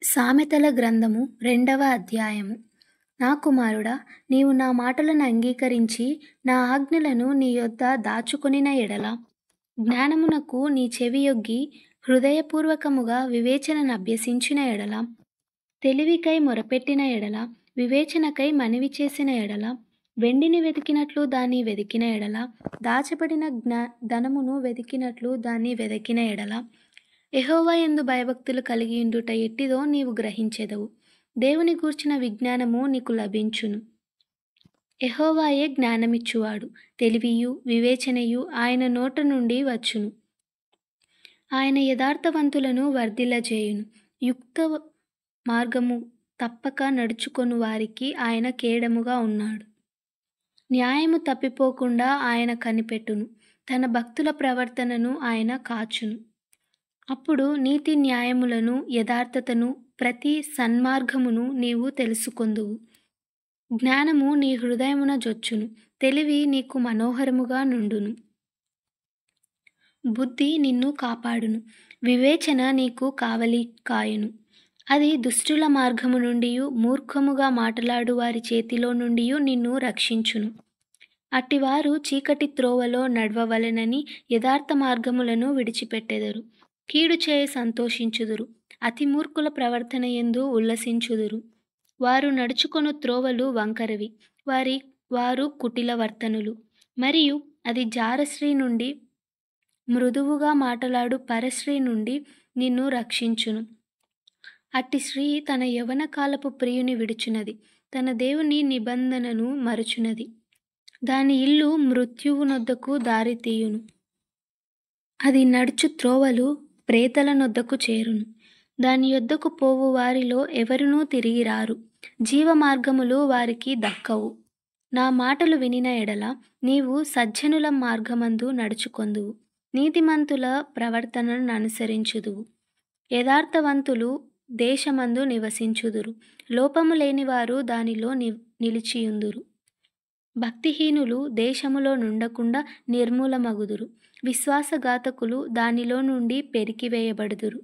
సామెతల గ్రంథము 2వ అధ్యాయము. నా కుమారుడా, నీవు నా మాటలను అంగీకరించి నా ఆజ్ఞలను నీ యొద్ద దాచుకొనిన ఎడల, జ్ఞానమునకు నీ చెవియొగ్గి హృదయపూర్వకముగా వివేచనను అభ్యసించిన ఎడల, తెలివికై మొరపెట్టిన ఎడల, వివేచనకై మనవి చేసిన ఎడల, వెండిని వెతికినట్లు దాన్ని వెదికిన ఎడల, దాచబడిన ధనమును వెదికినట్లు దాన్ని వెదకిన ఎడల, యెహోవా యందు భయభక్తులు కలిగియుండుట ఎట్టిదో నీవు గ్రహించెదవు. దేవుని గూర్చిన విజ్ఞానము నీకు లభించును. యెహోవాయే జ్ఞానమిచ్చువాడు. తెలివియు వివేచనయు ఆయన నోట నుండి వచ్చును. ఆయన యథార్థవంతులను వర్ధిల్లజేయును. యుక్త మార్గము తప్పక నడుచుకొను వారికి ఆయన కేడముగా ఉన్నాడు. న్యాయము తప్పిపోకుండా ఆయన కనిపెట్టును. తన భక్తుల ప్రవర్తనను ఆయన కాచును. అప్పుడు నీతి న్యాయములను, యథార్థతను, ప్రతి సన్మార్గమును నీవు తెలుసుకొందువు. జ్ఞానము నీ హృదయమున జొచ్చును. తెలివి నీకు మనోహరముగా నుండును. బుద్ధి నిన్ను కాపాడును. వివేచన నీకు కావలి కాయును. అది దుష్టుల మార్గము నుండియు, మూర్ఖముగా మాటలాడు వారి చేతిలో నుండియు నిన్ను రక్షించును. అట్టివారు చీకటి త్రోవలో నడవవలెనని యథార్థ మార్గములను విడిచిపెట్టెదరు. కీడు చేయ సంతోషించుదురు. అతి మూర్ఖుల ప్రవర్తన యందు ఉల్లసించుదురు. వారు నడుచుకొను త్రోవలు వంకరవి. వారు కుటిల వర్తనులు. మరియు అది జారస్త్రీ నుండి, మృదువుగా మాటలాడు పరస్త్రీ నుండి నిన్ను రక్షించును. అట్టి స్త్రీ తన యవ్వన కాలపు ప్రియుని విడుచున్నది. తన దేవుని నిబంధనను మరచున్నది. దాని ఇల్లు మృత్యువునొద్దకు దారి తీయును. అది నడుచు త్రోవలు ప్రేతల నొద్దకు చేరును. దాని యొద్దకు పోవు వారిలో ఎవరునూ తిరిగి రారు. జీవ మార్గములు వారికి దక్కవు. నా మాటలు వినిన ఎడల నీవు సజ్జనుల మార్గమందు నడుచుకొందువు. నీతిమంతుల ప్రవర్తనను అనుసరించుదువు. యథార్థవంతులు దేశమందు నివసించుదురు. లోపము లేనివారు దానిలో నిలిచియుందురు. భక్తిహీనులు దేశములో నుండకుండా నిర్మూలమగుదురు. విశ్వాసఘాతకులు దానిలో నుండి పెరికివేయబడుదురు.